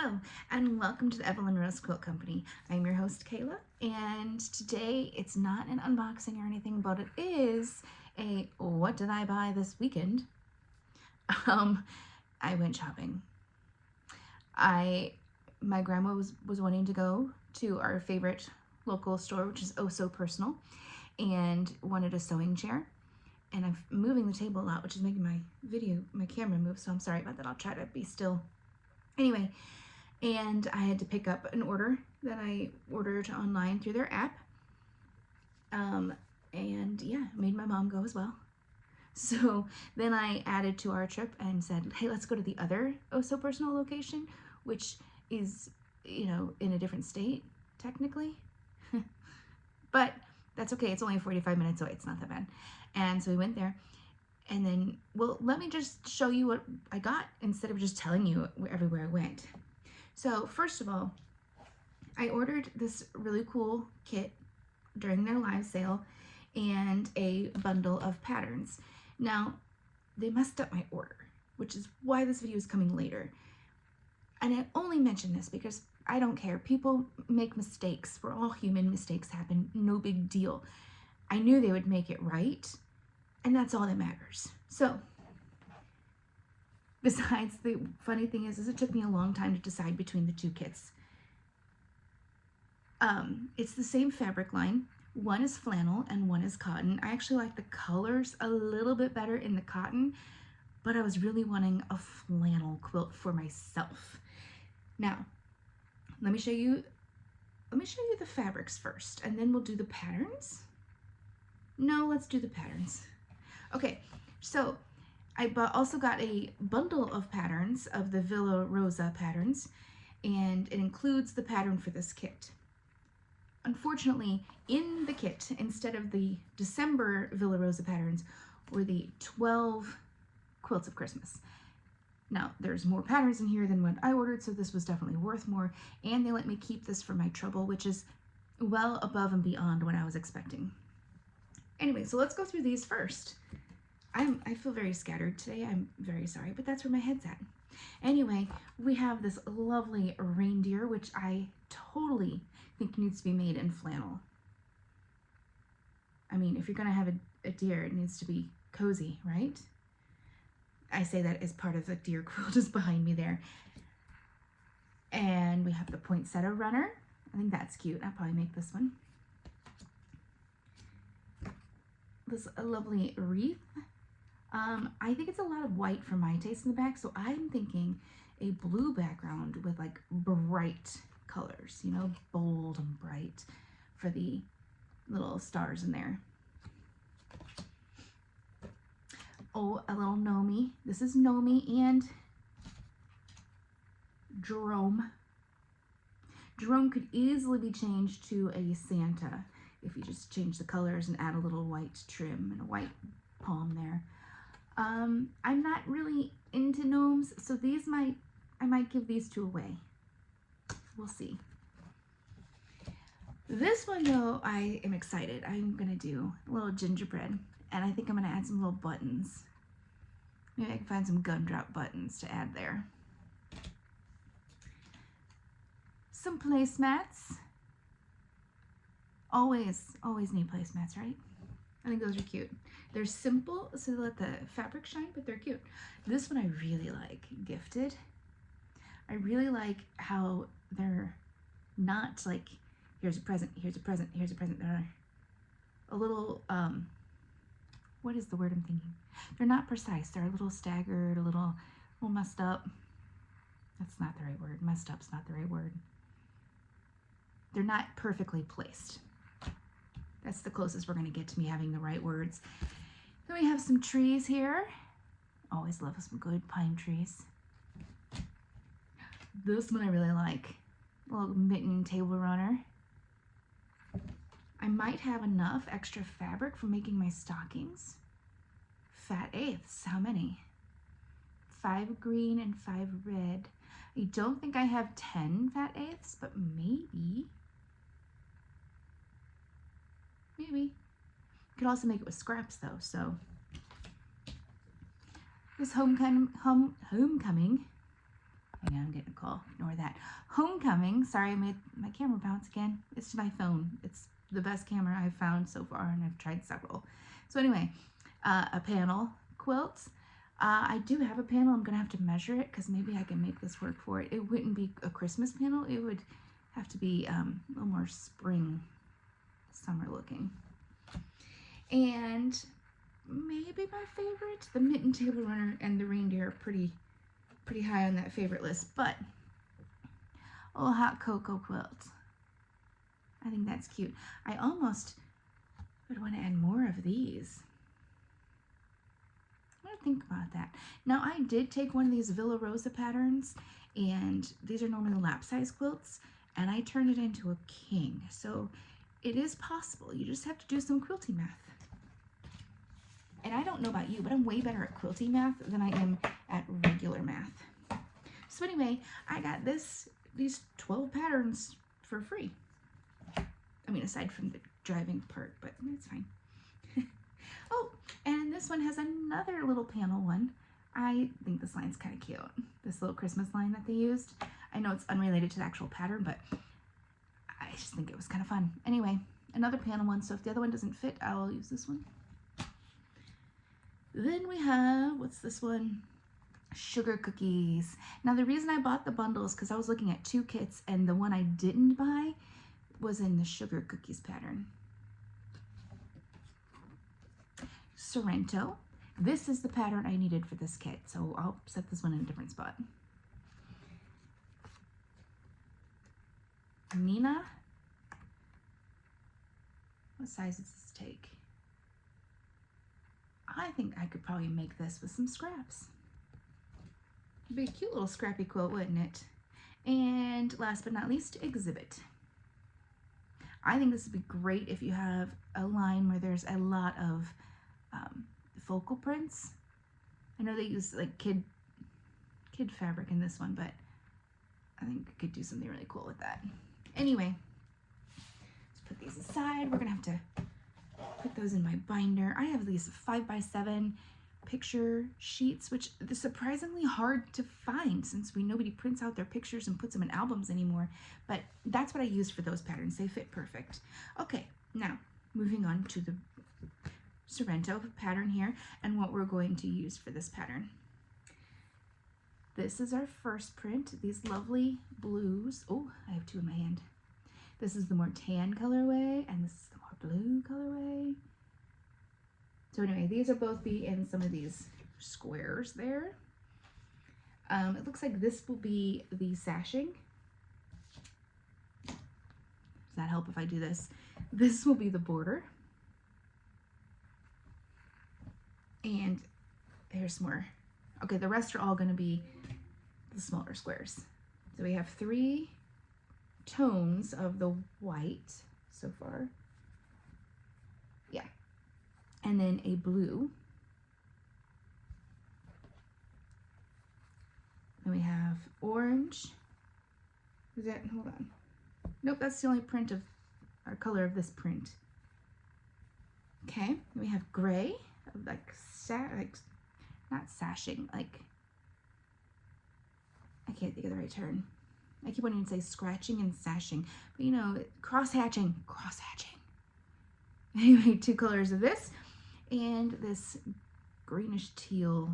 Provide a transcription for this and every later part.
Hello, and welcome to the Evelyn Rose Quilt Company. I'm your host, Kayla, and today it's not an unboxing or anything, but it is a what did I buy this weekend? I went shopping. My grandma was wanting to go to our favorite local store, which is Oh So Personal, and wanted a sewing chair. And I'm moving the table a lot, which is making my camera move, so I'm sorry about that. I'll try to be still. Anyway, and I had to pick up an order that I ordered online through their app. And yeah, made my mom go as well. So then I added to our trip and said, hey, let's go to the other Oh So Personal location, which is, in a different state, technically. But that's okay. It's only 45 minutes away. It's not that bad. And so we went there. And then, well, let me just show you what I got instead of just telling you everywhere I went. So first of all, I ordered this really cool kit during their live sale and a bundle of patterns. Now, they messed up my order, which is why this video is coming later. And I only mention this because I don't care. People make mistakes. We're all human. Mistakes happen. No big deal. I knew they would make it right, and that's all that matters. So, besides, the funny thing is it took me a long time to decide between the two kits. It's the same fabric line. One is flannel and one is cotton. I actually like the colors a little bit better in the cotton, but I was really wanting a flannel quilt for myself. Now, let me show you the fabrics first, and then we'll do the patterns. No, let's do the patterns. Okay, so I also got a bundle of patterns of the Villa Rosa patterns, and it includes the pattern for this kit. Unfortunately, in the kit, instead of the December Villa Rosa patterns, were the 12 quilts of Christmas. Now, there's more patterns in here than what I ordered, so this was definitely worth more, and they let me keep this for my trouble, which is well above and beyond what I was expecting. Anyway, so let's go through these first. I feel very scattered today. I'm very sorry, but that's where my head's at. Anyway, we have this lovely reindeer, which I totally think needs to be made in flannel. I mean, if you're gonna have a deer, it needs to be cozy, right? I say that as part of the deer quilt just behind me there. And we have the poinsettia runner. I think that's cute. I'll probably make this one. This lovely wreath. I think it's a lot of white for my taste in the back, so I'm thinking a blue background with like bright colors, bold and bright for the little stars in there. Oh, a little Nomi. This is Nomi and Jerome. Jerome could easily be changed to a Santa if you just change the colors and add a little white trim and a white palm there. I'm not really into gnomes, so I might give these two away. We'll see. This one though, I am excited. I'm gonna do a little gingerbread, and I think I'm gonna add some little buttons. Maybe I can find some gumdrop buttons to add there. Some placemats. Always need placemats, right? I think those are cute. They're simple, so they let the fabric shine, but they're cute. This one I really like, Gifted. I really like how they're not like, here's a present, here's a present, here's a present. They're a little, what is the word I'm thinking? They're not precise. They're a little staggered, a little messed up. That's not the right word. Messed up's not the right word. They're not perfectly placed. That's the closest we're going to get to me having the right words. Then we have some trees here. Always love some good pine trees. This one I really like. A little mitten table runner. I might have enough extra fabric for making my stockings. Fat eighths. How many? 5 green and 5 red. I don't think I have 10 fat eighths, but maybe. Could also make it with scraps though, so. This homecoming Oh yeah, I'm getting a call. Ignore that. Homecoming. Sorry, I made my camera bounce again. It's my phone. It's the best camera I've found so far, and I've tried several. So anyway, a panel quilt. I do have a panel. I'm gonna have to measure it because maybe I can make this work for it. It wouldn't be a Christmas panel. It would have to be a little more spring, summer looking. And maybe my favorite, the mitten table runner and the reindeer are pretty high on that favorite list. But oh, hot cocoa quilt. I think that's cute. I almost would want to add more of these. I'm gonna think about that. Now I did take one of these Villa Rosa patterns, and these are normally lap size quilts, and I turned it into a king. So it is possible. You just have to do some quilting math. And I don't know about you, but I'm way better at quilting math than I am at regular math. So anyway, I got these 12 patterns for free. I mean, aside from the driving part, but it's fine. Oh, and this one has another little panel one. I think this line's kind of cute. This little Christmas line that they used. I know it's unrelated to the actual pattern, but I just think it was kind of fun. Anyway, another panel one, so if the other one doesn't fit, I'll use this one. Then we have, what's this one? Sugar cookies. Now the reason I bought the bundle is because I was looking at 2 kits, and the one I didn't buy was in the sugar cookies pattern. Sorrento. This is the pattern I needed for this kit, so I'll set this one in a different spot. Nina. What size does this take? I think I could probably make this with some scraps. It'd be a cute little scrappy quilt, wouldn't it? And last but not least, Exhibit. I think this would be great if you have a line where there's a lot of focal prints. I know they use like kid fabric in this one, but I think I could do something really cool with that. Anyway, let's put these aside. We're gonna have to put those in my binder. I have these 5x7 picture sheets, which is surprisingly hard to find since nobody prints out their pictures and puts them in albums anymore. But that's what I used for those patterns. They fit perfect. Okay, now moving on to the Sorrento pattern here and what we're going to use for this pattern. This is our first print, these lovely blues. Oh, I have 2 in my hand. This is the more tan colorway, and this is the more blue colorway. So anyway, these will both be in some of these squares there. It looks like this will be the sashing. Does that help if I do this? This will be the border. And there's more. Okay, the rest are all going to be the smaller squares. So we have 3 tones of the white so far. Yeah. And then a blue. Then we have orange. Is that, hold on. Nope, that's the only print of our color of this print. Okay, then we have gray, like not sashing, like, I can't think of the right term. I keep wanting to say scratching and sashing, but you know, cross-hatching. Anyway, 2 colors of this, and this greenish teal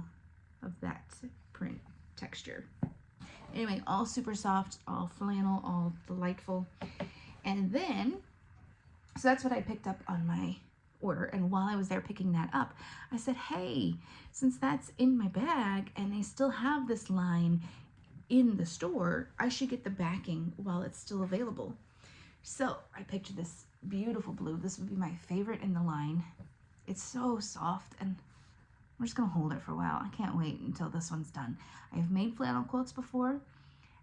of that print texture. Anyway, all super soft, all flannel, all delightful. And then, so that's what I picked up on my order. And while I was there picking that up, I said, hey, since that's in my bag and they still have this line in the store, I should get the backing while it's still available. So I picked this beautiful blue. This would be my favorite in the line. It's so soft, and I'm just gonna hold it for a while. I can't wait until this one's done. I've made flannel quilts before.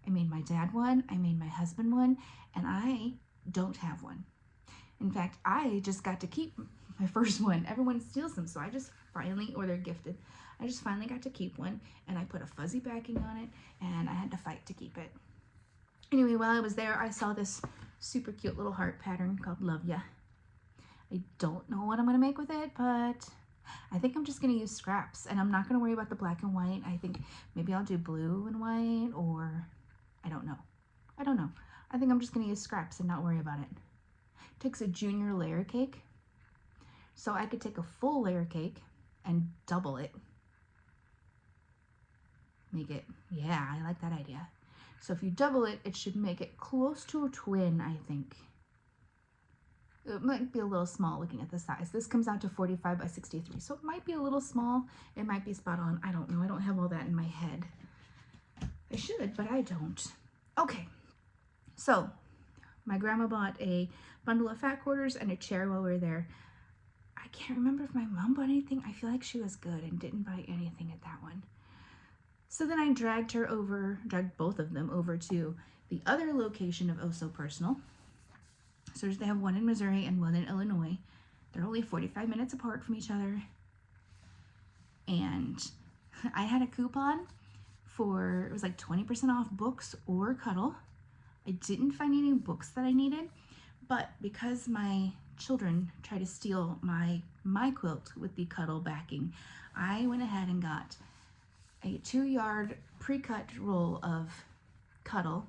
I made my dad one, I made my husband one, and I don't have one. In fact, I just got to keep my first one. Everyone steals them, so I just finally, or they're gifted, I just finally got to keep one, and I put a fuzzy backing on it, and I had to fight to keep it. Anyway, while I was there, I saw this super cute little heart pattern called Love Ya. I don't know what I'm gonna make with it, but I think I'm just going to use scraps, and I'm not going to worry about the black and white. I think maybe I'll do blue and white, or I don't know. I don't know. I think I'm just going to use scraps and not worry about it. Takes a junior layer cake. So I could take a full layer cake and double it. Make it, yeah, I like that idea. So if you double it, it should make it close to a twin, I think. It might be a little small looking at the size. This comes out to 45 by 63, so it might be a little small. It might be spot on. I don't know. I don't have all that in my head. I should, but I don't. Okay, so my grandma bought a bundle of fat quarters and a chair while we were there. I can't remember if my mom bought anything. I feel like she was good and didn't buy anything at that one. So then I dragged both of them over to the other location of Oh So Personal. So they have one in Missouri and one in Illinois. They're only 45 minutes apart from each other. And I had a coupon for, it was like 20% off books or Cuddle. I didn't find any books that I needed, but because my children try to steal my quilt with the Cuddle backing, I went ahead and got a 2-yard pre-cut roll of Cuddle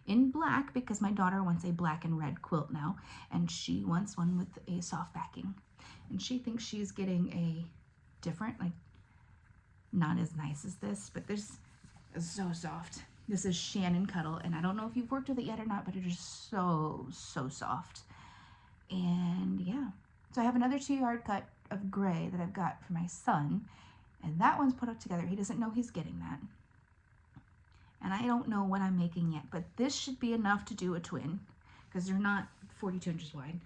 in black, because my daughter wants a black and red quilt now, and she wants one with a soft backing, and she thinks she's getting a different, like, not as nice as this, but this is so soft. This is Shannon Cuddle, and I don't know if you've worked with it yet or not, but it is so soft. And yeah, so I have another 2-yard cut of gray that I've got for my son, and that one's put up together. He doesn't know he's getting that. And I don't know what I'm making yet, but this should be enough to do a twin, because they're not 42 inches wide.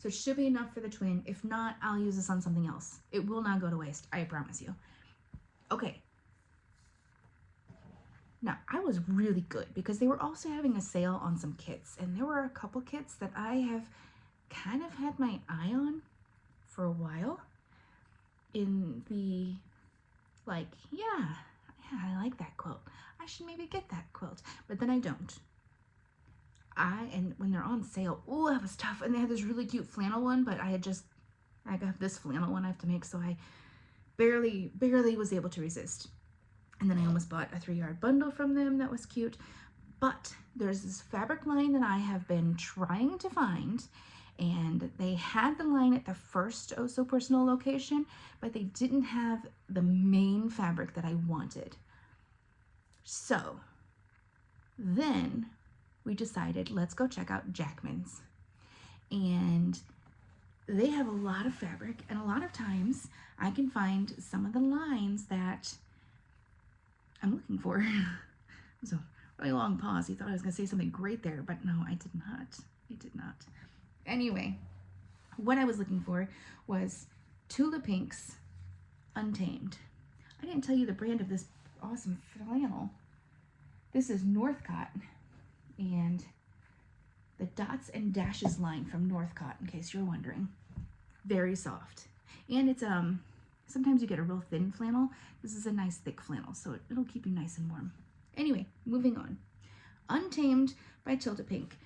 So it should be enough for the twin. If not, I'll use this on something else. It will not go to waste, I promise you. Okay. Now, I was really good because they were also having a sale on some kits, and there were a couple kits that I have kind of had my eye on for a while. In the, like, yeah, I like that quilt. I should maybe get that quilt, but then I don't. And when they're on sale, oh, that was tough. And they had this really cute flannel one, but I got this flannel one I have to make, so I barely was able to resist. And then I almost bought a 3-yard bundle from them that was cute. But there's this fabric line that I have been trying to find, and they had the line at the first Oh So Personal location, but they didn't have the main fabric that I wanted. So then we decided, let's go check out Jackman's. And they have a lot of fabric, and a lot of times I can find some of the lines that I'm looking for. It was a really long pause. He thought I was going to say something great there, but no, I did not. I did not. Anyway, what I was looking for was Tula Pink's Untamed. I didn't tell you the brand of this awesome flannel. This is Northcott, and the Dots and Dashes line from Northcott, in case you're wondering. Very soft. And it's, sometimes you get a real thin flannel. This is a nice thick flannel, so it'll keep you nice and warm. Anyway, moving on. Untamed by Tilda Pink.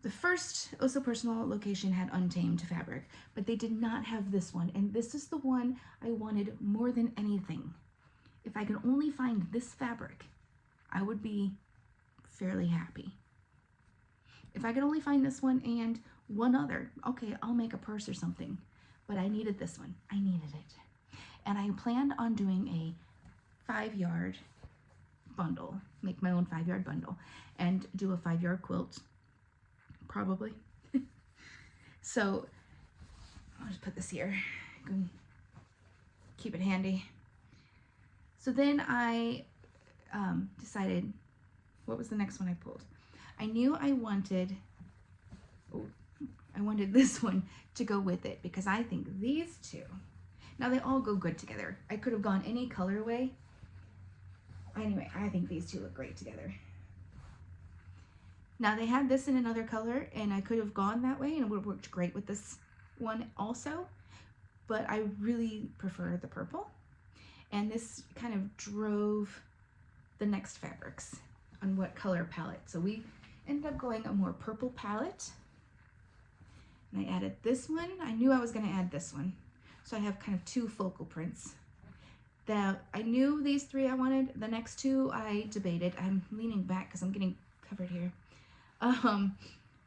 The first Oh So Personal location had Untamed fabric, but they did not have this one, and this is the one I wanted more than anything. If I could only find this fabric, I would be fairly happy. If I could only find this one and one other, okay, I'll make a purse or something, but I needed this one. I needed it. And I planned on doing a 5-yard bundle, make my own 5-yard bundle, and do a 5-yard quilt. Probably. So I'll just put this here. Keep it handy. So then I decided, what was the next one I pulled? I knew I wanted this one to go with it, because I think these two, now they all go good together. I could have gone any colorway. Anyway, I think these two look great together. Now they had this in another color, and I could have gone that way and it would have worked great with this one also, but I really prefer the purple. And this kind of drove the next fabrics on what color palette. So we ended up going a more purple palette. And I added this one. I knew I was gonna add this one. So I have kind of two focal prints. I knew these three I wanted. The next two I debated. I'm leaning back because I'm getting covered here.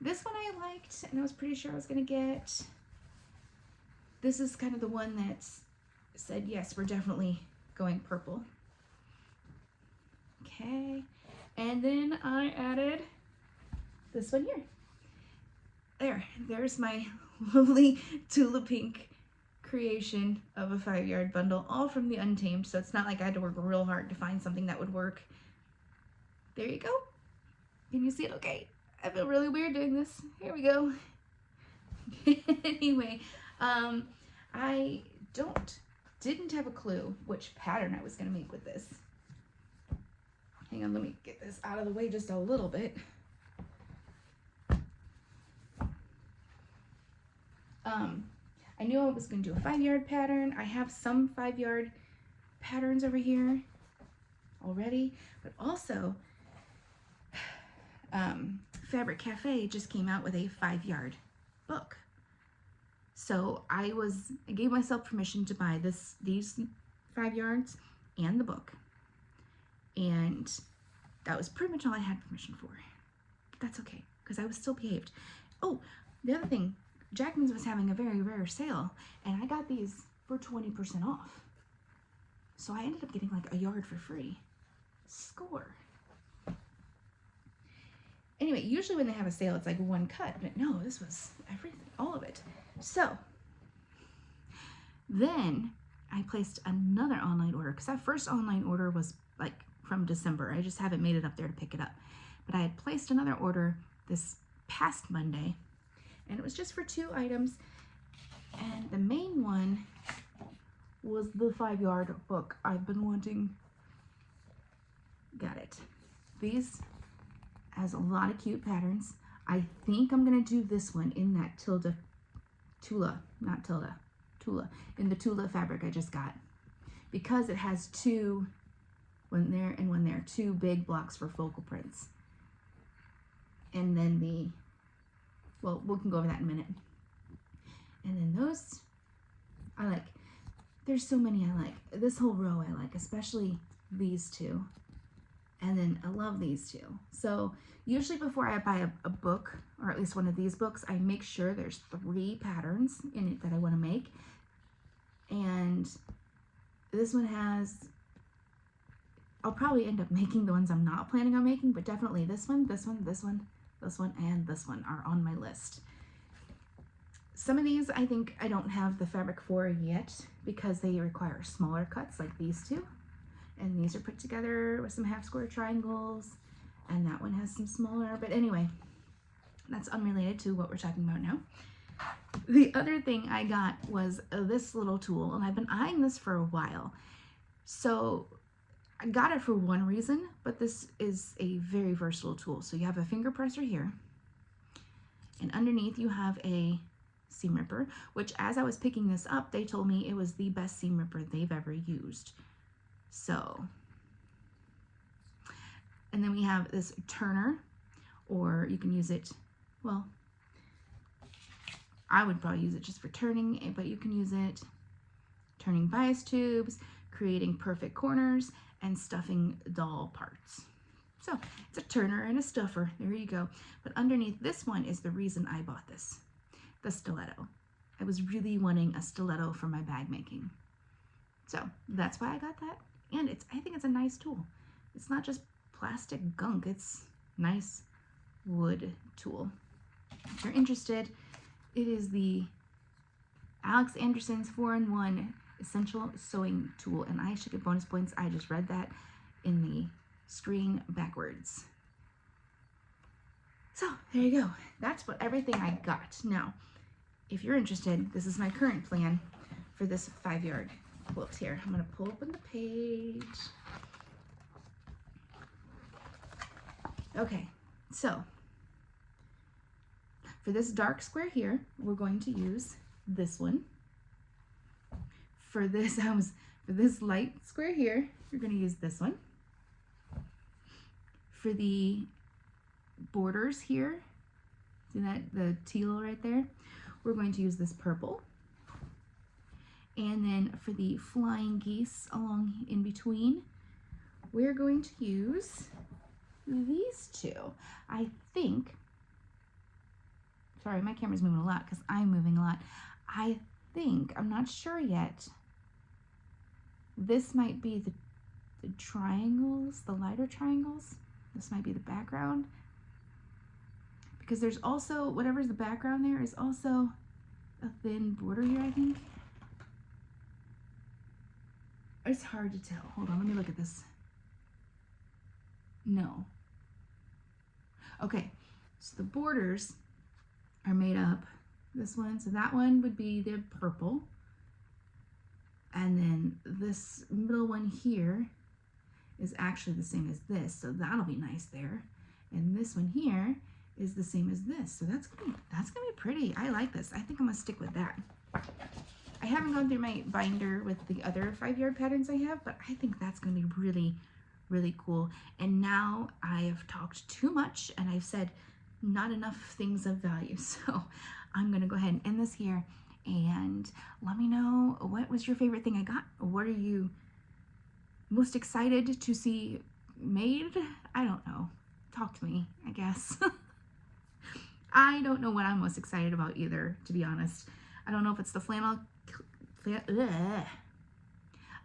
This one I liked, and I was pretty sure I was gonna get. This is kind of the one that said, yes, we're definitely going purple. Okay, and then I added this one here. There's my lovely Tula Pink creation of a 5-yard bundle, all from the Untamed, so it's not like I had to work real hard to find something that would work. There you go. Can you see it okay? I feel really weird doing this. Here we go. Anyway, I didn't have a clue which pattern I was going to make with this. Hang on, let me get this out of the way just a little bit. I knew I was going to do a 5-yard pattern. I have some 5-yard patterns over here already, but also Fabric Cafe just came out with a 5-yard book. So I gave myself permission to buy these 5 yards and the book. And that was pretty much all I had permission for. But that's okay, because I was still behaved. Oh, the other thing, Jackman's was having a very rare sale, and I got these for 20% off. So I ended up getting like a yard for free. Score. Anyway, usually when they have a sale, it's like one cut, but no, this was everything, all of it. So then I placed another online order, because that first online order was like from December. I just haven't made it up there to pick it up. But I had placed another order this past Monday, and it was just for 2 items. And the main one was the 5-yard book I've been wanting. Got it. These has a lot of cute patterns. I think I'm gonna do this one in that Tula, in the Tula fabric I just got, because it has two, one there and one there, 2 big blocks for focal prints. And then well, we can go over that in a minute. And then those, I like. There's so many I like. This whole row I like, especially these 2. And then I love these 2. So usually before I buy a book, or at least one of these books, I make sure there's 3 patterns in it that I want to make. And this one I'll probably end up making the ones I'm not planning on making, but definitely this one, this one, this one, this one, and this one are on my list. Some of these I think I don't have the fabric for yet, because they require smaller cuts like these 2. And these are put together with some half square triangles, and that one has some smaller, but anyway, that's unrelated to what we're talking about now. The other thing I got was this little tool, and I've been eyeing this for a while. So I got it for one reason, but this is a very versatile tool. So you have a finger presser here, and underneath you have a seam ripper, which as I was picking this up, they told me it was the best seam ripper they've ever used. So, and then we have this turner, or you can use it, well, I would probably use it just for turning, but you can use it turning bias tubes, creating perfect corners, and stuffing doll parts. So it's a turner and a stuffer, there you go. But underneath this one is the reason I bought this, the stiletto. I was really wanting a stiletto for my bag making. So that's why I got that. And I think it's a nice tool. It's not just plastic gunk, it's nice wood tool. If you're interested, it is the Alex Anderson's 4-in-1 Essential Sewing Tool, and I should get bonus points. I just read that in the screen backwards. So there you go. That's everything I got. Now, if you're interested, this is my current plan for this 5-yard quilt here. I'm going to pull open the page. Okay, so for this dark square here, we're going to use this one. For this light square here, you're going to use this one. For the borders here, see that, the teal right there, we're going to use this purple. And then for the flying geese along in between, we're going to use these two. I think, sorry, my camera's moving a lot because I'm moving a lot. I think, I'm not sure yet, this might be the triangles, the lighter triangles. This might be the background. Because there's also, whatever's the background there is also a thin border here, I think. It's hard to tell. Hold on, let me look at this. No. Okay, so the borders are made up, this one, so that one would be the purple. And then this middle one here is actually the same as this, so that'll be nice there. And this one here is the same as this, so that's gonna be pretty. I like this. I think I'm gonna stick with that. I haven't gone through my binder with the other 5-yard patterns I have, but I think that's gonna be really, really cool. And now I have talked too much and I've said not enough things of value, so I'm gonna go ahead and end this here. And let me know, what was your favorite thing I got? What are you most excited to see made? I don't know. Talk to me, I guess. I don't know what I'm most excited about either, to be honest. I don't know if it's the flannel, I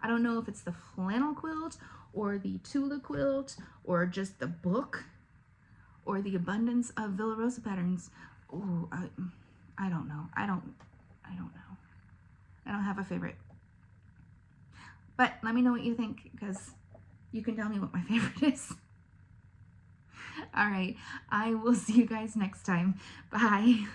don't know if it's the flannel quilt or the Tula quilt or just the book or the abundance of Villa Rosa patterns. Oh, I don't know. I don't know. I don't have a favorite. But let me know what you think, because you can tell me what my favorite is. All right, I will see you guys next time. Bye.